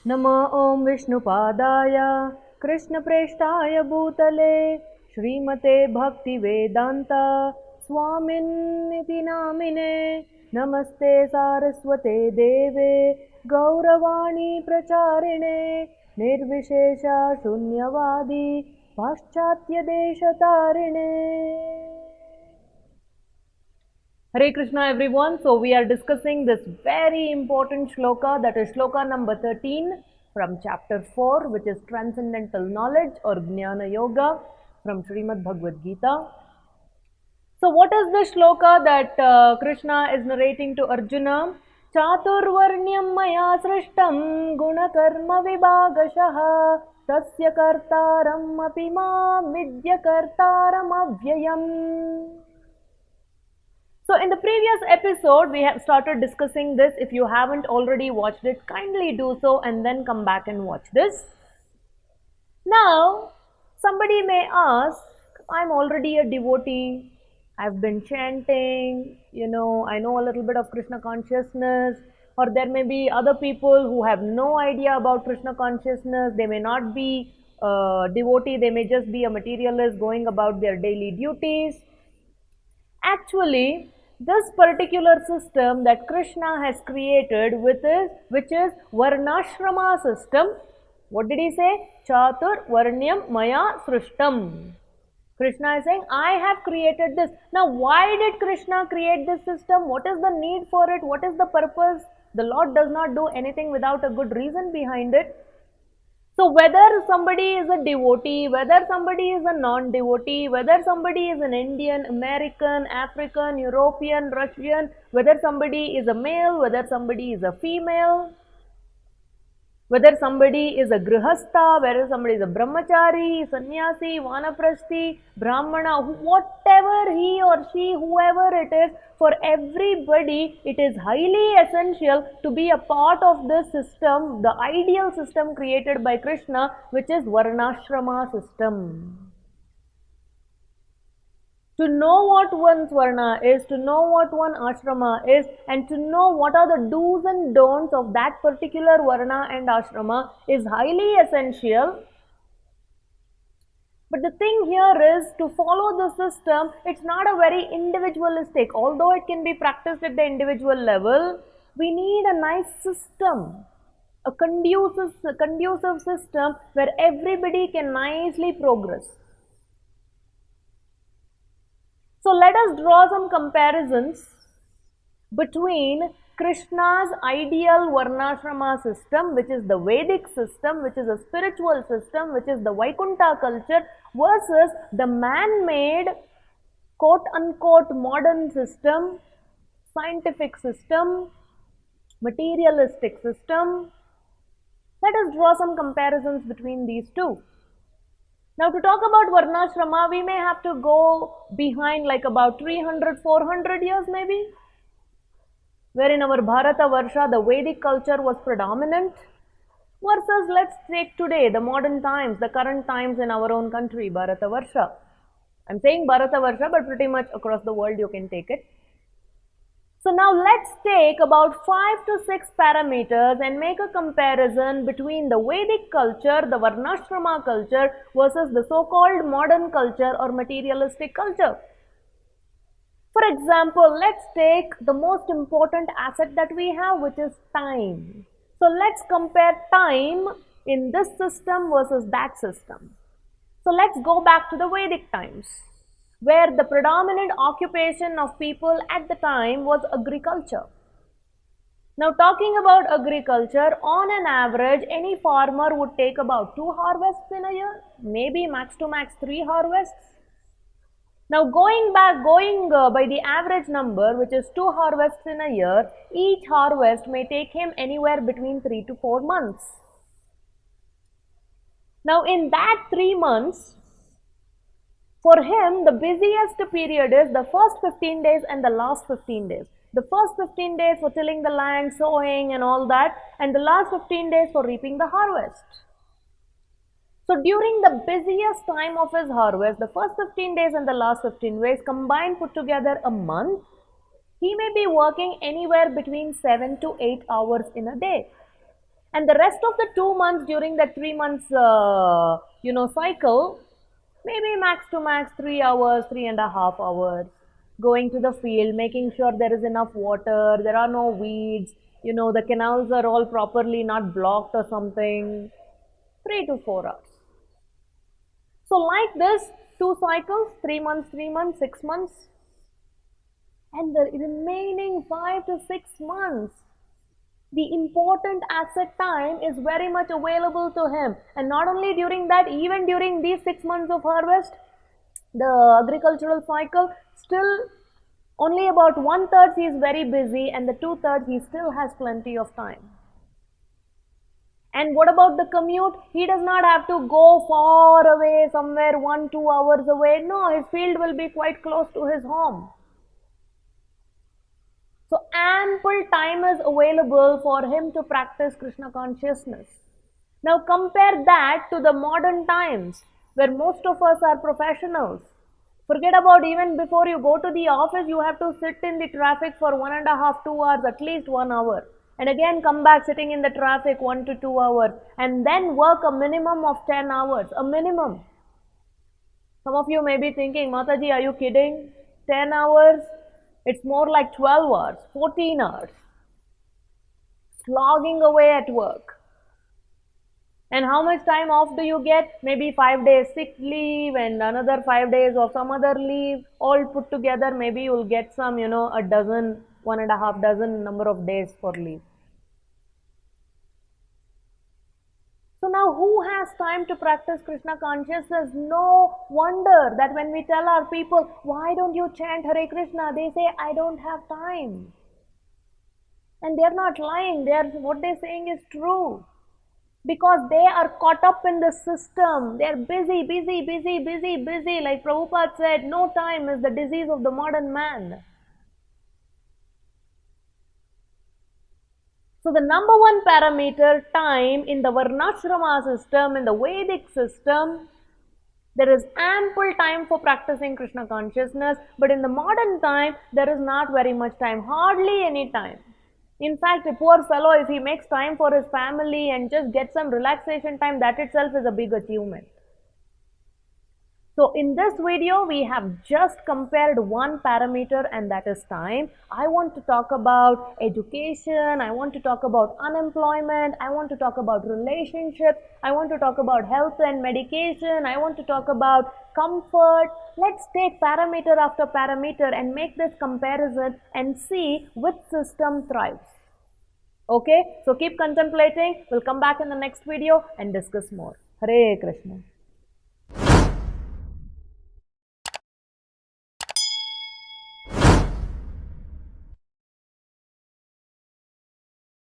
नमो ॐ विष्णुपादाय कृष्णप्रेष्ठाय भूतले श्रीमते भक्तिवेदान्ता स्वामिन्निति नामिने नमस्ते सारस्वते देवे गौरवाणी प्रचारिणे निर्विशेषा शून्यवादी पाश्चात्यदेशतारिणे. Hare Krishna everyone. So we are discussing this very important shloka, that is shloka number 13 from chapter 4, which is transcendental knowledge or Jnana Yoga from Srimad Bhagavad Gita. So what is the shloka that Krishna is narrating to Arjuna? Chaturvarnyam maya srishtam gunakarma vibhagashaha tasya kartaram api mam vidya kartaram avyayam. So in the previous episode, we have started discussing this. If you haven't already watched it, kindly do so and then come back and watch this. Now, somebody may ask, I'm already a devotee. I've been chanting, I know a little bit of Krishna consciousness. Or there may be other people who have no idea about Krishna consciousness. They may not be a devotee. They may just be a materialist going about their daily duties. Actually, this particular system that Krishna has created which is Varnashrama system. What did he say? Chatur Varnyam Maya Srishtam. Krishna is saying, I have created this. Now, why did Krishna create this system? What is the need for it? What is the purpose? The Lord does not do anything without a good reason behind it. So whether somebody is a devotee, whether somebody is a non-devotee, whether somebody is an Indian, American, African, European, Russian, whether somebody is a male, whether somebody is a female, whether somebody is a grihastha, whether somebody is a brahmachari, sannyasi, vanaprasthi, brahmana, whatever he or she, whoever it is, for everybody it is highly essential to be a part of this system, the ideal system created by Krishna, which is Varnashrama system. To know what one's Varna is, to know what one ashrama is, and to know what are the do's and don'ts of that particular Varna and ashrama is highly essential. But the thing here is, to follow the system, it's not a very individualistic, although it can be practiced at the individual level. We need a nice system, a conducive system where everybody can nicely progress. So let us draw some comparisons between Krishna's ideal Varnashrama system, which is the Vedic system, which is a spiritual system, which is the Vaikuntha culture, versus the man-made, quote-unquote, modern system, scientific system, materialistic system. Let us draw some comparisons between these two. Now, to talk about Varnashrama, we may have to go behind like about 300-400 years maybe, where in our Bharata Varsha, the Vedic culture was predominant, versus let's take today, the modern times, the current times in our own country, Bharata Varsha. I'm saying Bharata Varsha, but pretty much across the world you can take it. So now let's take about 5 to 6 parameters and make a comparison between the Vedic culture, the Varnashrama culture, versus the so-called modern culture or materialistic culture. For example, let's take the most important asset that we have, which is time. So let's compare time in this system versus that system. So let's go back to the Vedic times, where the predominant occupation of people at the time was agriculture. Now, talking about agriculture, on an average, any farmer would take about 2 harvests in a year, maybe max to max 3 harvests. Now, going by the average number, which is 2 harvests in a year, each harvest may take him anywhere between 3 to 4 months. Now, in that 3 months, for him, the busiest period is the first 15 days and the last 15 days. The first 15 days for tilling the land, sowing and all that, and the last 15 days for reaping the harvest. So during the busiest time of his harvest, the first 15 days and the last 15 days combined put together a month, he may be working anywhere between 7 to 8 hours in a day. And the rest of the 2 months during that 3 months, cycle, maybe max to max 3 hours, 3.5 hours, going to the field, making sure there is enough water, there are no weeds, the canals are all properly not blocked or something. 3 to 4 hours. So like this, 2 cycles, 3 months, 3 months, 6 months, and the remaining 5 to 6 months, the important asset time is very much available to him. And not only during that, even during these 6 months of harvest, the agricultural cycle, still only about 1/3 he is very busy, and the 2/3 he still has plenty of time. And what about the commute? He does not have to go far away, somewhere 1-2 hours away. No, his field will be quite close to his home. So ample time is available for him to practice Krishna consciousness. Now compare that to the modern times where most of us are professionals. Forget about even before you go to the office, you have to sit in the traffic for 1.5, 2 hours, at least 1 hour. And again come back sitting in the traffic 1 to 2 hours, and then work a minimum of 10 hours, a minimum. Some of you may be thinking, Mataji, are you kidding? 10 hours? It's more like 12 hours, 14 hours. Slogging away at work. And how much time off do you get? Maybe 5 days sick leave and another 5 days of some other leave. All put together, maybe you'll get some, a dozen, 1.5 dozen number of days for leave. So now who has time to practice Krishna consciousness? No wonder that when we tell our people, why don't you chant Hare Krishna? They say, I don't have time. And they're not lying. What they're saying is true. Because they are caught up in the system. They're busy. Like Prabhupada said, no time is the disease of the modern man. So the number one parameter, time, in the Varnashrama system, in the Vedic system, there is ample time for practicing Krishna consciousness, but in the modern time, there is not very much time, hardly any time. In fact, a poor fellow, if he makes time for his family and just gets some relaxation time, that itself is a big achievement. So in this video, we have just compared one parameter, and that is time. I want to talk about education, I want to talk about unemployment, I want to talk about relationships, I want to talk about health and medication, I want to talk about comfort. Let's take parameter after parameter and make this comparison and see which system thrives. Okay, so keep contemplating. We'll come back in the next video and discuss more. Hare Krishna.